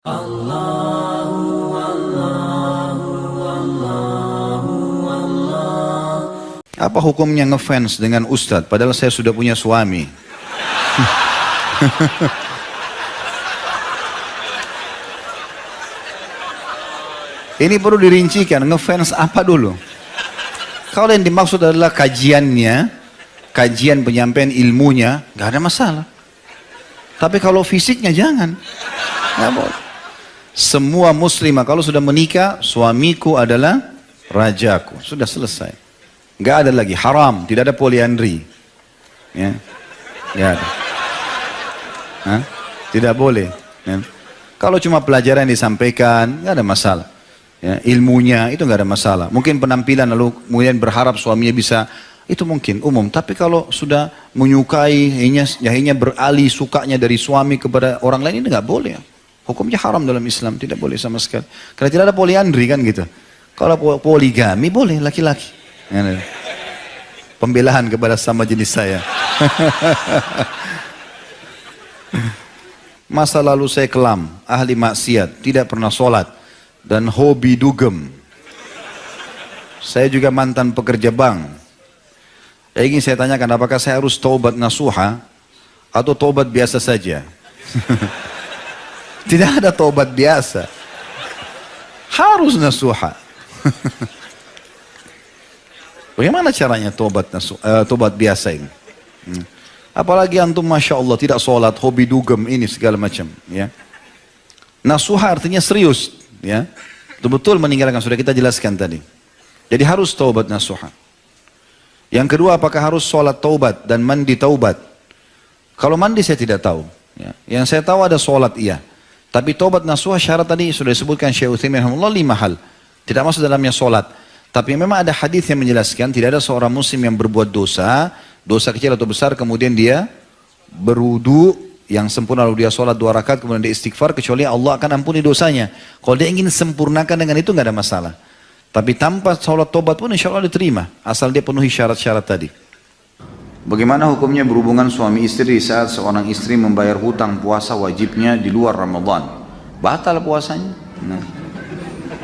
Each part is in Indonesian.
Apa hukumnya ngefans dengan ustadz padahal saya sudah punya suami? Ini perlu dirincikan, ngefans apa dulu? Kalau yang dimaksud adalah kajiannya, kajian penyampaian ilmunya, nggak ada masalah. Tapi kalau fisiknya jangan. Nggak boleh. Semua muslimah kalau sudah menikah, suamiku adalah rajaku. Sudah selesai. Nggak ada lagi, haram, tidak ada poliandri. Ya, nggak ada. Hah? Tidak boleh. Ya. Kalau cuma pelajaran yang disampaikan, nggak ada masalah. Ya, ilmunya itu nggak ada masalah. Mungkin penampilan lalu kemudian berharap suaminya bisa, itu mungkin umum. Tapi kalau sudah menyukai, akhirnya beralih sukanya dari suami kepada orang lain, ini nggak boleh. Hukumnya haram dalam Islam, tidak boleh sama sekali. Karena tidak ada poliandri kan gitu. Kalau poligami boleh laki-laki. Ya, pembelaan kepada sama jenis saya. Masa lalu saya kelam, ahli maksiat, tidak pernah sholat, dan hobi dugem. Saya juga mantan pekerja bank. Ingin saya tanyakan, apakah saya harus taubat nasuha atau taubat biasa saja? Tidak ada taubat biasa, harus nasuha. Bagaimana caranya taubat biasa ini? Apalagi antum masya Allah tidak sholat, hobi dugem ini segala macam. Ya. Nasuha artinya serius. Ya, betul meninggalkan, sudah kita jelaskan tadi. Jadi harus taubat nasuha. Yang kedua, apakah harus sholat taubat dan mandi taubat? Kalau mandi saya tidak tahu. Ya. Yang saya tahu ada sholat iya. Tapi taubat nasuha syarat tadi sudah disebutkan Syekh Utsaimin rahimahullah 5 hal. Tidak masuk dalamnya sholat. Tapi memang ada hadis yang menjelaskan tidak ada seorang muslim yang berbuat dosa, dosa kecil atau besar, kemudian dia berwudu yang sempurna lalu dia sholat 2 rakaat kemudian dia istighfar, kecuali Allah akan ampuni dosanya. Kalau dia ingin sempurnakan dengan itu nggak ada masalah. Tapi tanpa sholat tobat pun insya Allah diterima, asal dia penuhi syarat-syarat tadi. Bagaimana hukumnya berhubungan suami istri saat seorang istri membayar hutang puasa wajibnya di luar Ramadan? Batal puasanya. Nah,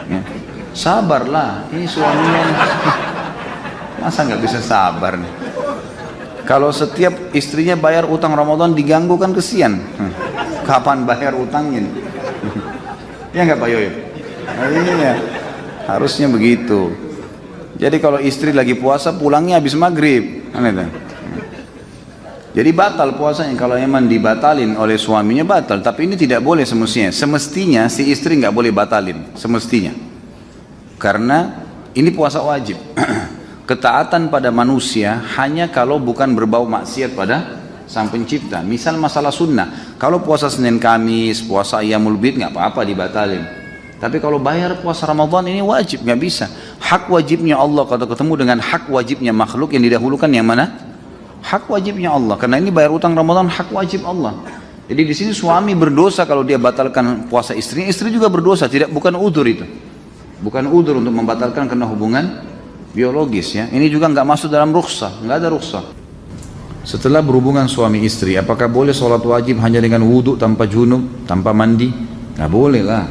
ya. Sabarlah, ini suaminya. Masa nggak bisa sabar nih? Kalau setiap istrinya bayar utang Ramadan diganggu kan kesian. Kapan bayar utangnya? Ya nggak Pak Yoyo? Nah, iya, harusnya begitu. Jadi kalau istri lagi puasa pulangnya habis maghrib. Jadi batal puasanya kalau emang dibatalin oleh suaminya batal. Tapi ini tidak boleh semestinya. Semestinya si istri nggak boleh batalin. Semestinya. Karena ini puasa wajib. Ketaatan pada manusia hanya kalau bukan berbau maksiat pada sang pencipta. Misal masalah sunnah, kalau puasa Senin Kamis, puasa Ayyamul Bid nggak apa-apa dibatalin. Tapi kalau bayar puasa Ramadan ini wajib, nggak bisa. Hak wajibnya Allah kalau ketemu dengan hak wajibnya makhluk yang didahulukan yang mana? Hak wajibnya Allah. Karena ini bayar utang Ramadan hak wajib Allah. Jadi di sini suami berdosa kalau dia batalkan puasa istrinya, istri juga berdosa. Bukan udzur itu. Bukan udzur untuk membatalkan karena hubungan biologis ya. Ini juga nggak masuk dalam rukhsah, nggak ada rukhsah. Setelah berhubungan suami istri, apakah boleh sholat wajib hanya dengan wudhu tanpa junub, tanpa mandi? Nggak boleh lah.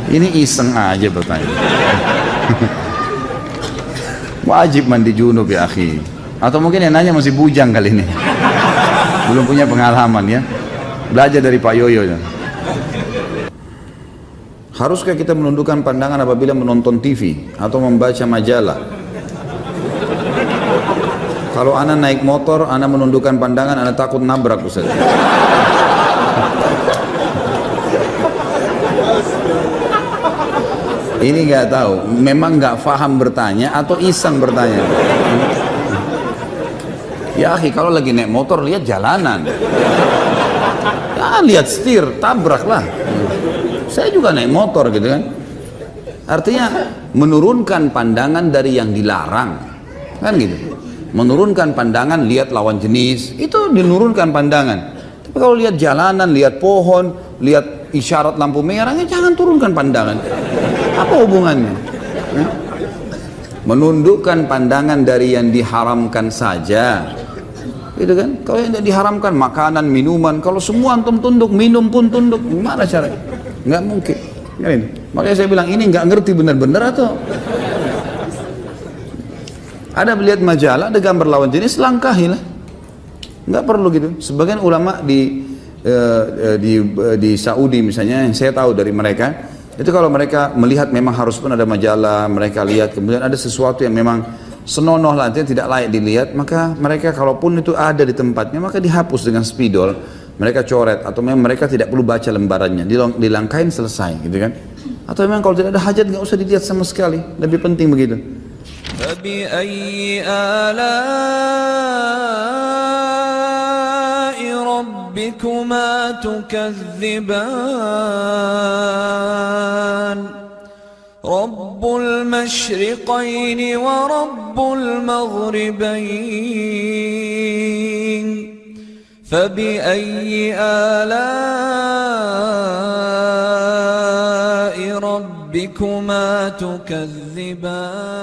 Ini iseng aja bertanya. Wajib mandi junub ya akhi. Atau mungkin yang nanya masih bujang kali ini. Belum punya pengalaman ya. Belajar dari Pak Yoyo ya. Haruskah kita menundukkan pandangan apabila menonton TV atau membaca majalah? Kalau anak naik motor, anak menundukkan pandangan, anak takut nabrak Ustaz. Ini nggak tahu, memang nggak paham bertanya atau iseng bertanya. Ya akhi, kalau lagi naik motor lihat jalanan, ya, lihat setir, tabraklah. Saya juga naik motor gitu kan. Artinya menurunkan pandangan dari yang dilarang, kan gitu. Menurunkan pandangan, lihat lawan jenis, itu menurunkan pandangan. Tapi kalau lihat jalanan, lihat pohon, lihat isyarat lampu merahnya, jangan turunkan pandangan. Apa hubungannya? Menundukkan pandangan dari yang diharamkan saja. Gitu kan? Kalau yang tidak diharamkan makanan, minuman, kalau semua antum tunduk, minum pun tunduk, gimana caranya? Nggak mungkin. Kan ini. Makanya saya bilang ini nggak ngerti benar-benar atau ada melihat majalah, ada gambar lawan jenis, langkahilah. Nggak perlu gitu. Sebagian ulama di Saudi misalnya, yang saya tahu dari mereka, itu kalau mereka melihat memang harus pun ada majalah, mereka lihat, kemudian ada sesuatu yang memang senonoh lah, tidak layak dilihat, maka mereka kalaupun itu ada di tempatnya, maka dihapus dengan spidol, mereka coret, atau memang mereka tidak perlu baca lembarannya, dilangkain selesai, gitu kan? Atau memang kalau tidak ada hajat, nggak usah dilihat sama sekali, lebih penting begitu. فبأي آلاء ربكما تكذبان رب المشرقين ورب المغربين فبأي آلاء ربكما تكذبان.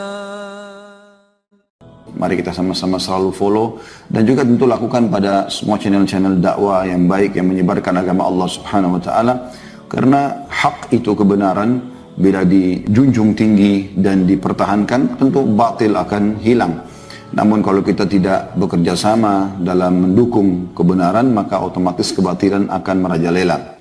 Mari kita sama-sama selalu follow dan juga tentu lakukan pada semua channel-channel dakwah yang baik yang menyebarkan agama Allah Subhanahu wa taala, karena hak itu kebenaran bila dijunjung tinggi dan dipertahankan tentu batil akan hilang. Namun kalau kita tidak bekerja sama dalam mendukung kebenaran, maka otomatis kebatilan akan merajalela.